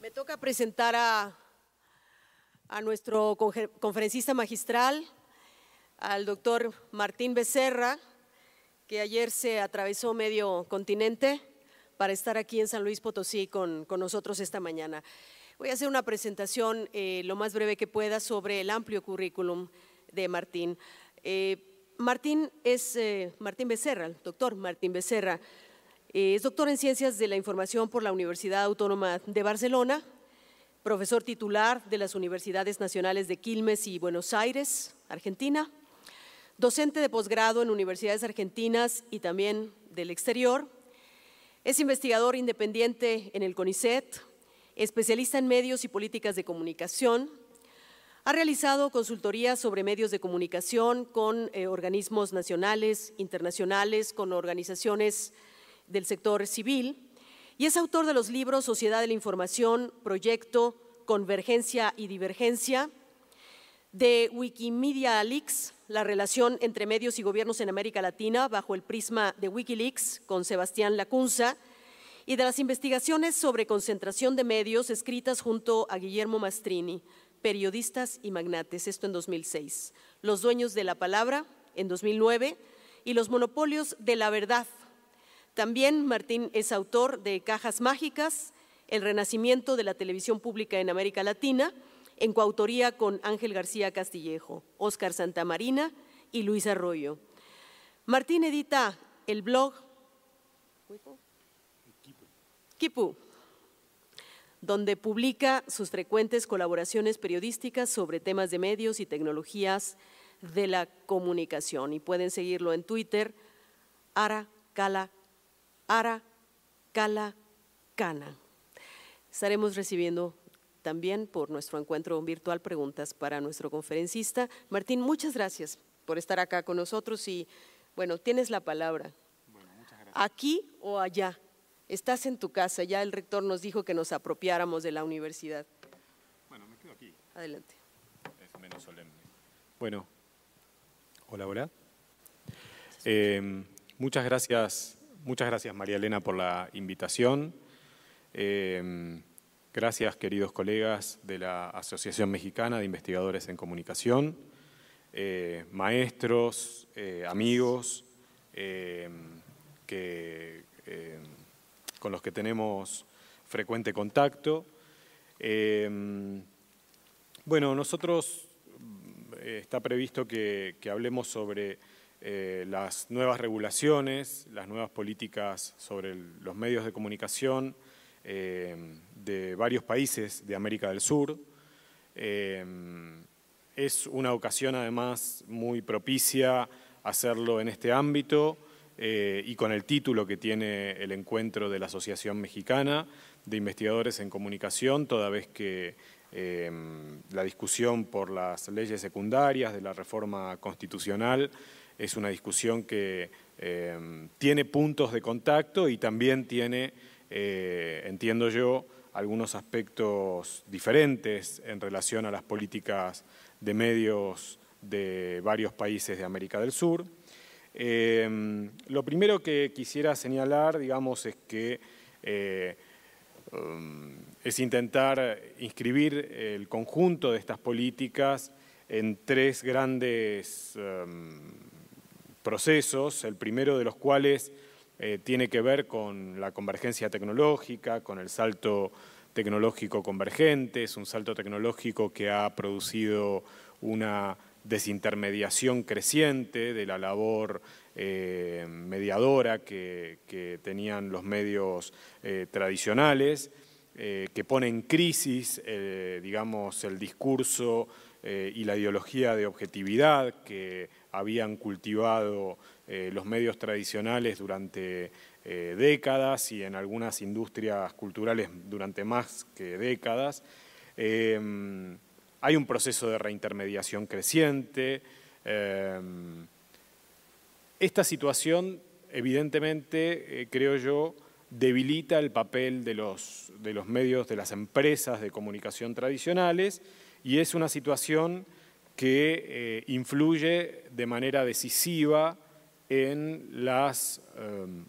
Me toca presentar a nuestro conferencista magistral, al doctor Martín Becerra, que ayer se atravesó medio continente para estar aquí en San Luis Potosí con nosotros esta mañana. Voy a hacer una presentación lo más breve que pueda sobre el amplio currículum de Martín. Martín Becerra, el doctor Martín Becerra, es doctor en Ciencias de la Información por la Universidad Autónoma de Barcelona, profesor titular de las Universidades Nacionales de Quilmes y Buenos Aires, Argentina, docente de posgrado en universidades argentinas y también del exterior, es investigador independiente en el CONICET, especialista en medios y políticas de comunicación, ha realizado consultorías sobre medios de comunicación con organismos nacionales, internacionales, con organizaciones del sector civil y es autor de los libros Sociedad de la Información, Proyecto, Convergencia y Divergencia, de Wikimedia Leaks, la relación entre medios y gobiernos en América Latina bajo el prisma de Wikileaks con Sebastián Lacunza y de las investigaciones sobre concentración de medios escritas junto a Guillermo Mastrini, Periodistas y magnates, esto en 2006, Los dueños de la palabra en 2009 y Los monopolios de la verdad. También Martín es autor de Cajas Mágicas, El renacimiento de la televisión pública en América Latina, en coautoría con Ángel García Castillejo, Óscar Santamarina y Luis Arroyo. Martín edita el blog Quipu, donde publica sus frecuentes colaboraciones periodísticas sobre temas de medios y tecnologías de la comunicación. Y pueden seguirlo en Twitter, Ara Cala Cana. Estaremos recibiendo también por nuestro encuentro virtual preguntas para nuestro conferencista. Martín, muchas gracias por estar acá con nosotros y, bueno, tienes la palabra. Bueno, muchas gracias. ¿Aquí o allá? Estás en tu casa, ya el rector nos dijo que nos apropiáramos de la universidad. Bueno, me quedo aquí. Adelante. Es menos solemne. Bueno, hola. Muchas gracias María Elena por la invitación. Gracias queridos colegas de la Asociación Mexicana de Investigadores en Comunicación, maestros, amigos, con los que tenemos frecuente contacto. Bueno, nosotros está previsto que hablemos sobre las nuevas regulaciones, las nuevas políticas sobre los medios de comunicación de varios países de América del Sur. Es una ocasión además muy propicia hacerlo en este ámbito y con el título que tiene el encuentro de la Asociación Mexicana de Investigadores en Comunicación, toda vez que la discusión por las leyes secundarias de la reforma constitucional es una discusión que tiene puntos de contacto y también tiene, entiendo yo, algunos aspectos diferentes en relación a las políticas de medios de varios países de América del Sur. Lo primero que quisiera señalar, digamos, es que es intentar inscribir el conjunto de estas políticas en tres grandes procesos, el primero de los cuales tiene que ver con la convergencia tecnológica, con el salto tecnológico convergente. Es un salto tecnológico que ha producido una desintermediación creciente de la labor mediadora que tenían los medios tradicionales, que pone en crisis, digamos, el discurso y la ideología de objetividad que habían cultivado los medios tradicionales durante décadas y en algunas industrias culturales durante más que décadas. Hay un proceso de reintermediación creciente. Esta situación, evidentemente, creo yo, debilita el papel de los medios, de las empresas de comunicación tradicionales, y es una situación que influye de manera decisiva en las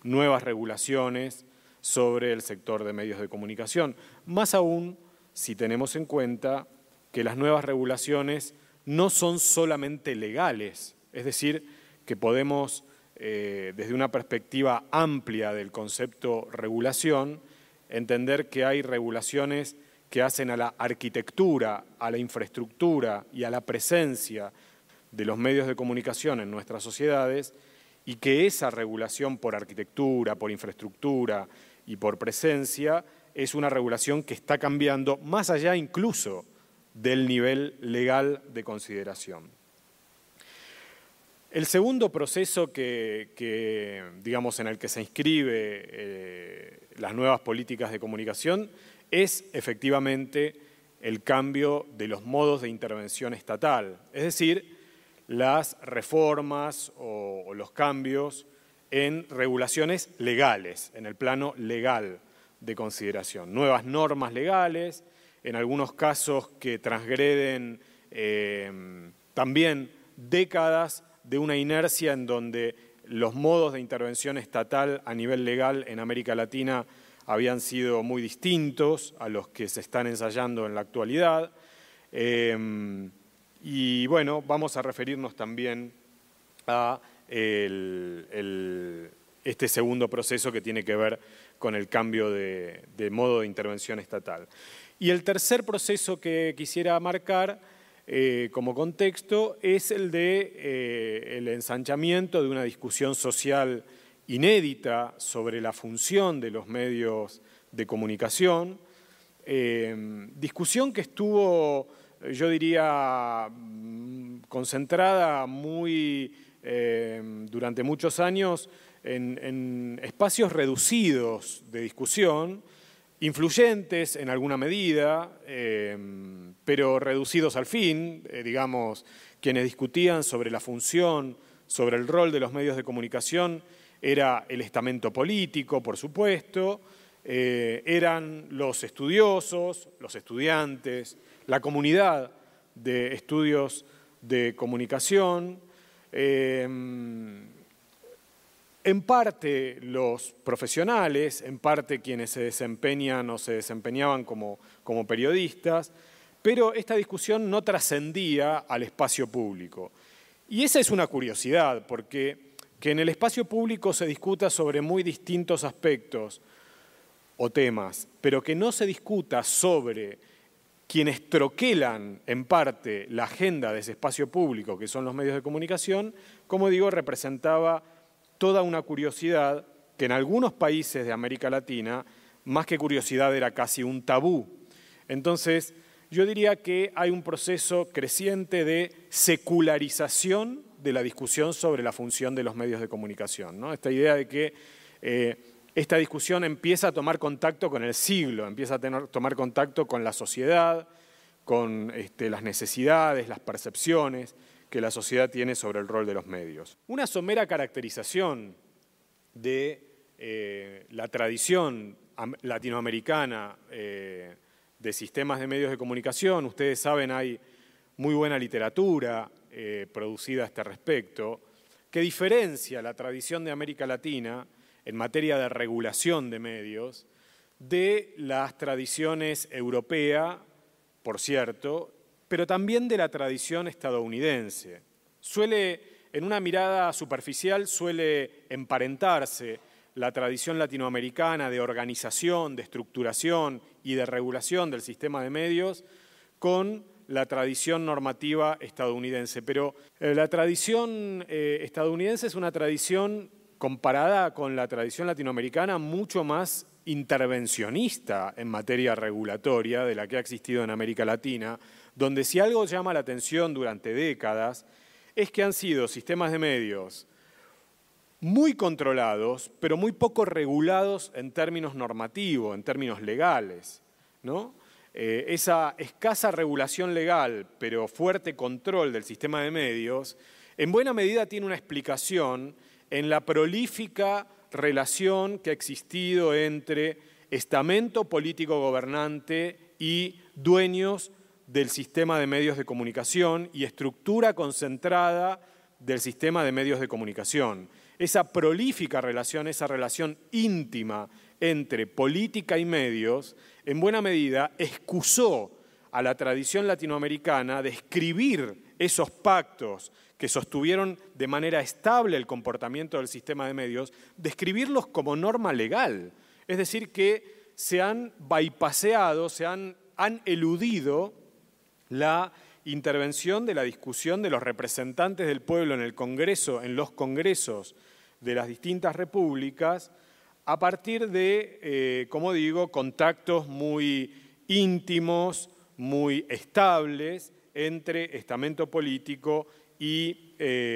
nuevas regulaciones sobre el sector de medios de comunicación. Más aún si tenemos en cuenta que las nuevas regulaciones no son solamente legales, es decir, que podemos, desde una perspectiva amplia del concepto regulación, entender que hay regulaciones que hacen a la arquitectura, a la infraestructura y a la presencia de los medios de comunicación en nuestras sociedades, y que esa regulación por arquitectura, por infraestructura y por presencia es una regulación que está cambiando más allá incluso del nivel legal de consideración. El segundo proceso digamos, en el que se inscribe las nuevas políticas de comunicación es efectivamente el cambio de los modos de intervención estatal, es decir, las reformas o los cambios en regulaciones legales, en el plano legal de consideración. Nuevas normas legales, en algunos casos que transgreden también décadas de una inercia en donde los modos de intervención estatal a nivel legal en América Latina habían sido muy distintos a los que se están ensayando en la actualidad. Y bueno, vamos a referirnos también a este segundo proceso que tiene que ver con el cambio de modo de intervención estatal. Y el tercer proceso que quisiera marcar como contexto es el de el ensanchamiento de una discusión social inédita sobre la función de los medios de comunicación, discusión que estuvo, yo diría, concentrada durante muchos años en espacios reducidos de discusión, influyentes en alguna medida, pero reducidos al fin, digamos, quienes discutían sobre la función, sobre el rol de los medios de comunicación, era el estamento político, por supuesto, eran los estudiosos, los estudiantes, la comunidad de estudios de comunicación, en parte los profesionales, en parte quienes se desempeñan o se desempeñaban como periodistas, pero esta discusión no trascendía al espacio público. Y esa es una curiosidad, porque que en el espacio público se discuta sobre muy distintos aspectos o temas, pero que no se discuta sobre quienes troquelan en parte la agenda de ese espacio público, que son los medios de comunicación, como digo, representaba toda una curiosidad que en algunos países de América Latina, más que curiosidad, era casi un tabú. Entonces, yo diría que hay un proceso creciente de secularización de la discusión sobre la función de los medios de comunicación, ¿no? Esta idea de que esta discusión empieza a tomar contacto con el siglo, empieza a tomar contacto con la sociedad, con las necesidades, las percepciones que la sociedad tiene sobre el rol de los medios. Una somera caracterización de la tradición latinoamericana de sistemas de medios de comunicación. Ustedes saben, hay muy buena literatura producida a este respecto, que diferencia la tradición de América Latina en materia de regulación de medios de las tradiciones europea, por cierto, pero también de la tradición estadounidense. En una mirada superficial, suele emparentarse la tradición latinoamericana de organización, de estructuración y de regulación del sistema de medios con la tradición normativa estadounidense. Pero la tradición estadounidense es una tradición, comparada con la tradición latinoamericana, mucho más intervencionista en materia regulatoria de la que ha existido en América Latina, donde si algo llama la atención durante décadas es que han sido sistemas de medios muy controlados, pero muy poco regulados en términos normativos, en términos legales, ¿no? Esa escasa regulación legal, pero fuerte control del sistema de medios, en buena medida tiene una explicación en la prolífica relación que ha existido entre estamento político gobernante y dueños del sistema de medios de comunicación y estructura concentrada del sistema de medios de comunicación. Esa prolífica relación, esa relación íntima entre política y medios, en buena medida excusó a la tradición latinoamericana de escribir esos pactos que sostuvieron de manera estable el comportamiento del sistema de medios, de escribirlos como norma legal. Es decir, que se han bypaseado, han eludido la intervención de la discusión de los representantes del pueblo en el Congreso, en los congresos de las distintas repúblicas, a partir de, como digo, contactos muy íntimos, muy estables entre estamento político y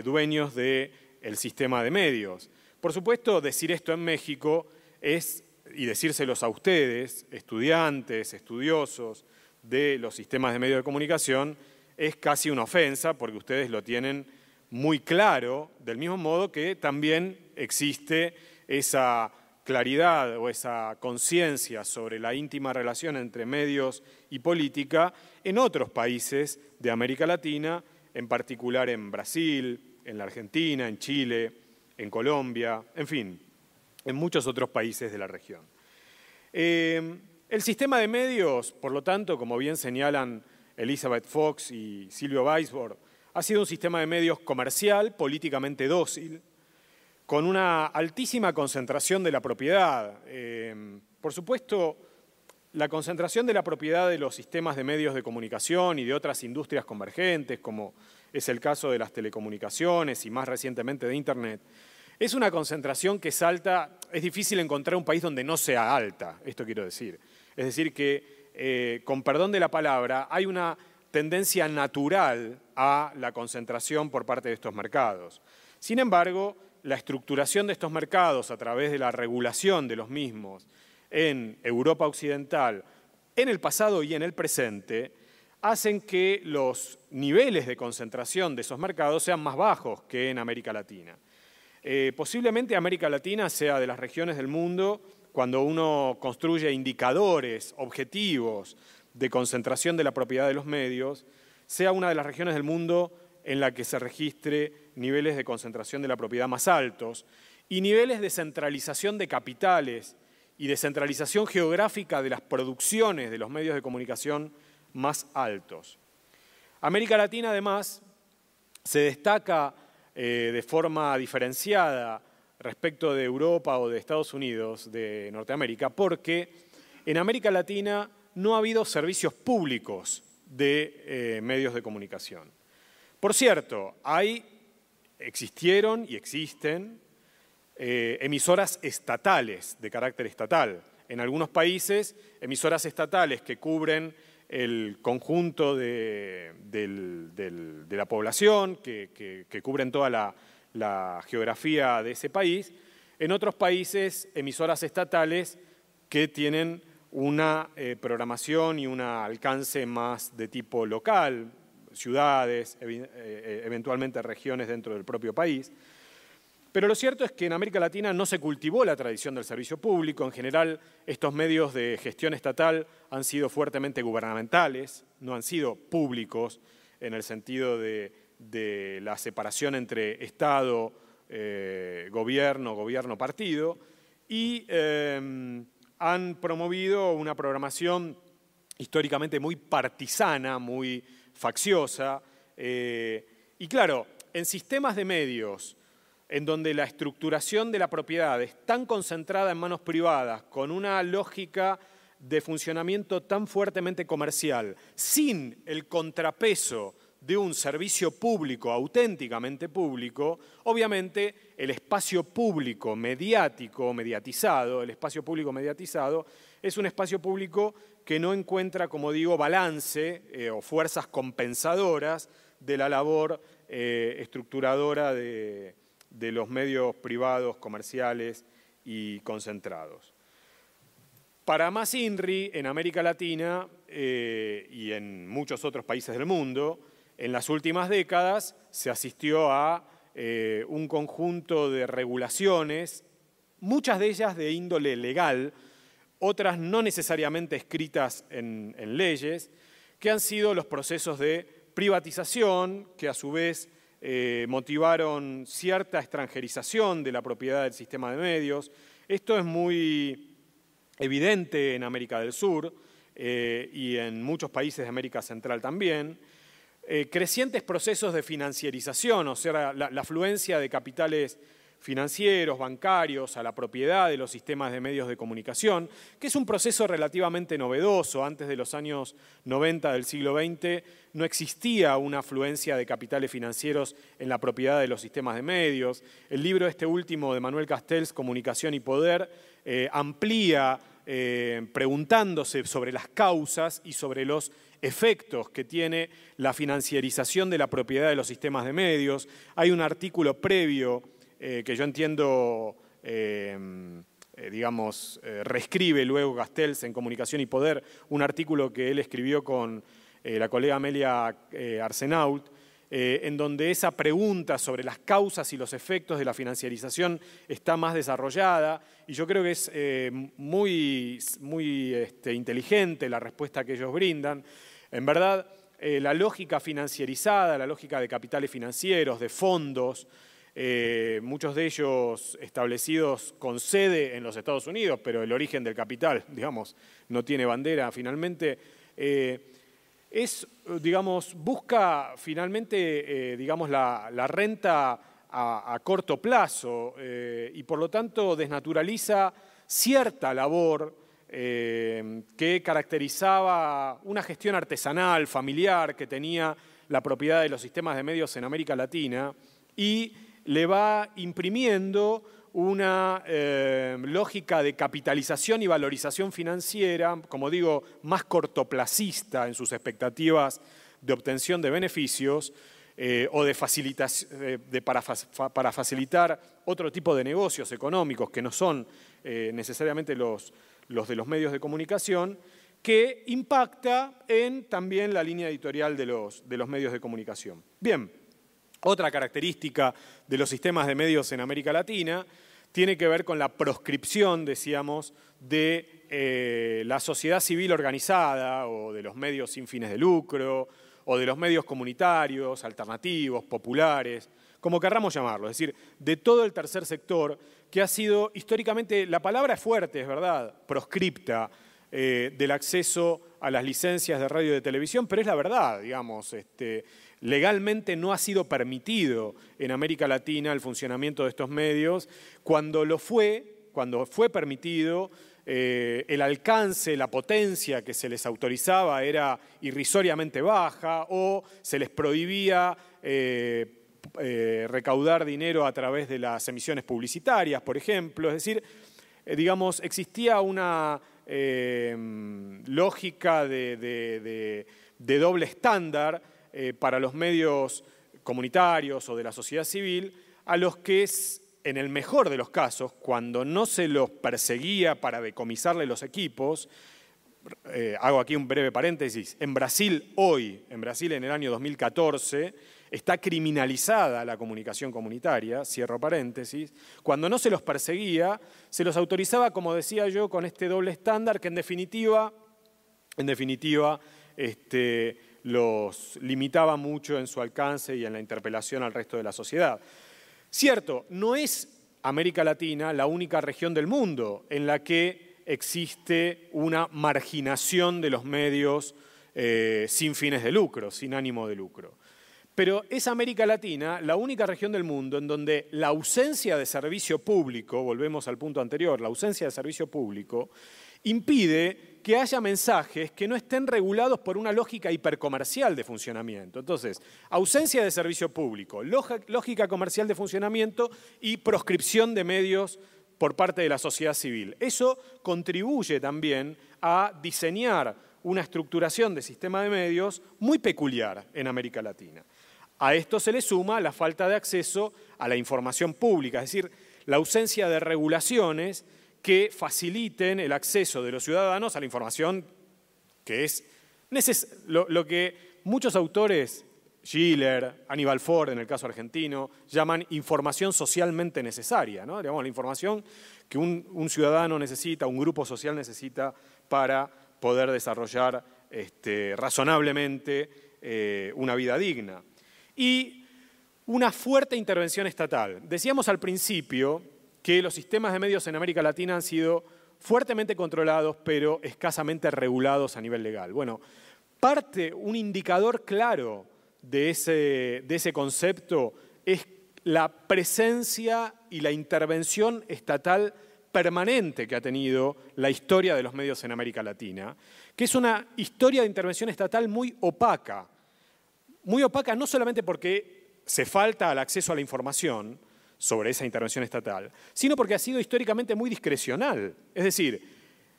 dueños del sistema de medios. Por supuesto, decir esto en México y decírselos a ustedes, estudiantes, estudiosos de los sistemas de medios de comunicación, es casi una ofensa porque ustedes lo tienen muy claro, del mismo modo que también existe esa claridad o esa conciencia sobre la íntima relación entre medios y política en otros países de América Latina, en particular en Brasil, en la Argentina, en Chile, en Colombia, en fin, en muchos otros países de la región. El sistema de medios, por lo tanto, como bien señalan Elizabeth Fox y Silvio Weisbord, ha sido un sistema de medios comercial, políticamente dócil, con una altísima concentración de la propiedad. Por supuesto, la concentración de la propiedad de los sistemas de medios de comunicación y de otras industrias convergentes, como es el caso de las telecomunicaciones y más recientemente de Internet, es una concentración que salta. Es difícil encontrar un país donde no sea alta, esto quiero decir. Es decir que, con perdón de la palabra, hay una tendencia natural a la concentración por parte de estos mercados. Sin embargo, la estructuración de estos mercados a través de la regulación de los mismos en Europa Occidental, en el pasado y en el presente, hacen que los niveles de concentración de esos mercados sean más bajos que en América Latina. Posiblemente América Latina sea de las regiones del mundo, cuando uno construye indicadores objetivos de concentración de la propiedad de los medios, sea una de las regiones del mundo en la que se registre niveles de concentración de la propiedad más altos y niveles de centralización de capitales y de centralización geográfica de las producciones de los medios de comunicación más altos. América Latina, además, se destaca de forma diferenciada respecto de Europa o de Estados Unidos, de Norteamérica, porque en América Latina no ha habido servicios públicos de medios de comunicación. Por cierto, existieron y existen emisoras estatales, de carácter estatal. En algunos países, emisoras estatales que cubren el conjunto de la población, que cubren toda la geografía de ese país. En otros países, emisoras estatales que tienen una programación y un alcance más de tipo local, ciudades, eventualmente regiones dentro del propio país. Pero lo cierto es que en América Latina no se cultivó la tradición del servicio público. En general, estos medios de gestión estatal han sido fuertemente gubernamentales, no han sido públicos en el sentido de la separación entre Estado, gobierno, partido, y han promovido una programación históricamente muy partisana, muy facciosa. Y claro, en sistemas de medios en donde la estructuración de la propiedad es tan concentrada en manos privadas, con una lógica de funcionamiento tan fuertemente comercial, sin el contrapeso de un servicio público, auténticamente público, obviamente el espacio público mediático, mediatizado, el espacio público mediatizado, es un espacio público que no encuentra, como digo, balance o fuerzas compensadoras de la labor estructuradora de los medios privados, comerciales y concentrados. Para más INRI, en América Latina y en muchos otros países del mundo, en las últimas décadas se asistió a un conjunto de regulaciones, muchas de ellas de índole legal, otras no necesariamente escritas en leyes, que han sido los procesos de privatización, que a su vez motivaron cierta extranjerización de la propiedad del sistema de medios. Esto es muy evidente en América del Sur y en muchos países de América Central también. Crecientes procesos de financiarización, o sea, la afluencia de capitales financieros, bancarios, a la propiedad de los sistemas de medios de comunicación, que es un proceso relativamente novedoso. Antes de los años 90 del siglo XX no existía una afluencia de capitales financieros en la propiedad de los sistemas de medios. El libro este último de Manuel Castells, Comunicación y Poder, amplía preguntándose sobre las causas y sobre los efectos que tiene la financiarización de la propiedad de los sistemas de medios. Hay un artículo previo que yo entiendo, reescribe luego Castells en Comunicación y Poder, un artículo que él escribió con la colega Amelia Arsenault, en donde esa pregunta sobre las causas y los efectos de la financiarización está más desarrollada, y yo creo que es muy inteligente la respuesta que ellos brindan. En verdad, la lógica financiarizada, la lógica de capitales financieros, de fondos, muchos de ellos establecidos con sede en los Estados Unidos, pero el origen del capital, digamos, no tiene bandera finalmente, busca finalmente, la renta a corto plazo y por lo tanto desnaturaliza cierta labor que caracterizaba una gestión artesanal, familiar, que tenía la propiedad de los sistemas de medios en América Latina y le va imprimiendo una lógica de capitalización y valorización financiera, como digo, más cortoplacista en sus expectativas de obtención de beneficios o para facilitar otro tipo de negocios económicos que no son necesariamente los de los medios de comunicación, que impacta en también la línea editorial de los medios de comunicación. Bien. Otra característica de los sistemas de medios en América Latina tiene que ver con la proscripción, decíamos, de la sociedad civil organizada o de los medios sin fines de lucro o de los medios comunitarios, alternativos, populares, como querramos llamarlo, es decir, de todo el tercer sector que ha sido históricamente, la palabra es fuerte, es verdad, proscripta del acceso a las licencias de radio y de televisión, pero es la verdad, digamos, legalmente no ha sido permitido en América Latina el funcionamiento de estos medios. Cuando fue permitido, el alcance, la potencia que se les autorizaba era irrisoriamente baja o se les prohibía recaudar dinero a través de las emisiones publicitarias, por ejemplo. Es decir, existía una lógica de doble estándar para los medios comunitarios o de la sociedad civil, a los que en el mejor de los casos, cuando no se los perseguía para decomisarle los equipos, hago aquí un breve paréntesis, en Brasil en el año 2014, está criminalizada la comunicación comunitaria, cierro paréntesis, cuando no se los perseguía, se los autorizaba, como decía yo, con este doble estándar que en definitiva los limitaba mucho en su alcance y en la interpelación al resto de la sociedad. Cierto, no es América Latina la única región del mundo en la que existe una marginación de los medios sin fines de lucro, sin ánimo de lucro. Pero es América Latina la única región del mundo en donde la ausencia de servicio público, volvemos al punto anterior, la ausencia de servicio público, impide que haya mensajes que no estén regulados por una lógica hipercomercial de funcionamiento. Entonces, ausencia de servicio público, lógica comercial de funcionamiento y proscripción de medios por parte de la sociedad civil. Eso contribuye también a diseñar una estructuración de sistema de medios muy peculiar en América Latina. A esto se le suma la falta de acceso a la información pública, es decir, la ausencia de regulaciones que faciliten el acceso de los ciudadanos a la información que es lo que muchos autores, Schiller, Aníbal Ford en el caso argentino, llaman información socialmente necesaria, ¿no? Digamos, la información que un ciudadano necesita, un grupo social necesita para poder desarrollar razonablemente una vida digna. Y una fuerte intervención estatal. Decíamos al principio que los sistemas de medios en América Latina han sido fuertemente controlados, pero escasamente regulados a nivel legal. Bueno, un indicador claro de ese concepto es la presencia y la intervención estatal permanente que ha tenido la historia de los medios en América Latina, que es una historia de intervención estatal muy opaca no solamente porque se falta al acceso a la información sobre esa intervención estatal, sino porque ha sido históricamente muy discrecional. Es decir,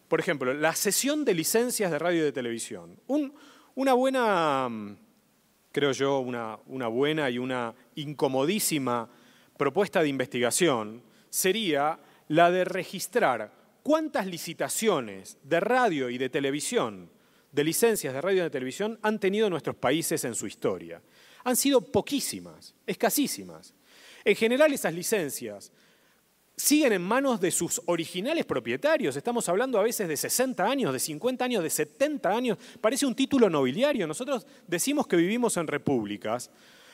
por ejemplo, la cesión de licencias de radio y de televisión. Una buena, creo yo, una buena y una incomodísima propuesta de investigación sería la de registrar cuántas licitaciones de radio y de televisión, de licencias de radio y de televisión, han tenido nuestros países en su historia. Han sido poquísimas, escasísimas. En general, esas licencias siguen en manos de sus originales propietarios. Estamos hablando a veces de 60 años, de 50 años, de 70 años. Parece un título nobiliario. Nosotros decimos que vivimos en repúblicas,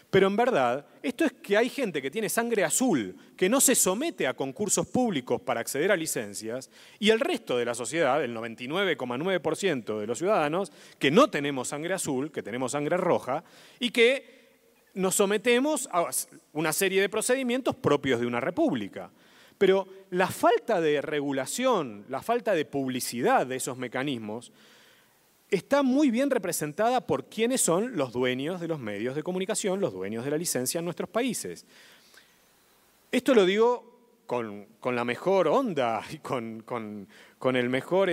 pero en verdad, esto es que hay gente que tiene sangre azul, que no se somete a concursos públicos para acceder a licencias, y el resto de la sociedad, el 99,9% de los ciudadanos, que no tenemos sangre azul, que tenemos sangre roja, y que nos sometemos a una serie de procedimientos propios de una república. Pero la falta de regulación, la falta de publicidad de esos mecanismos está muy bien representada por quiénes son los dueños de los medios de comunicación, los dueños de la licencia en nuestros países. Esto lo digo con la mejor onda y con el mejor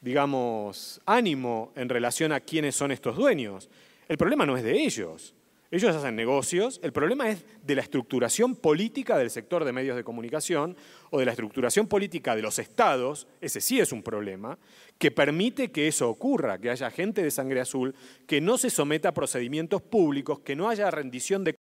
digamos, ánimo en relación a quiénes son estos dueños. El problema no es de ellos. Ellos hacen negocios, el problema es de la estructuración política del sector de medios de comunicación o de la estructuración política de los estados, ese sí es un problema, que permite que eso ocurra, que haya gente de sangre azul, que no se someta a procedimientos públicos, que no haya rendición de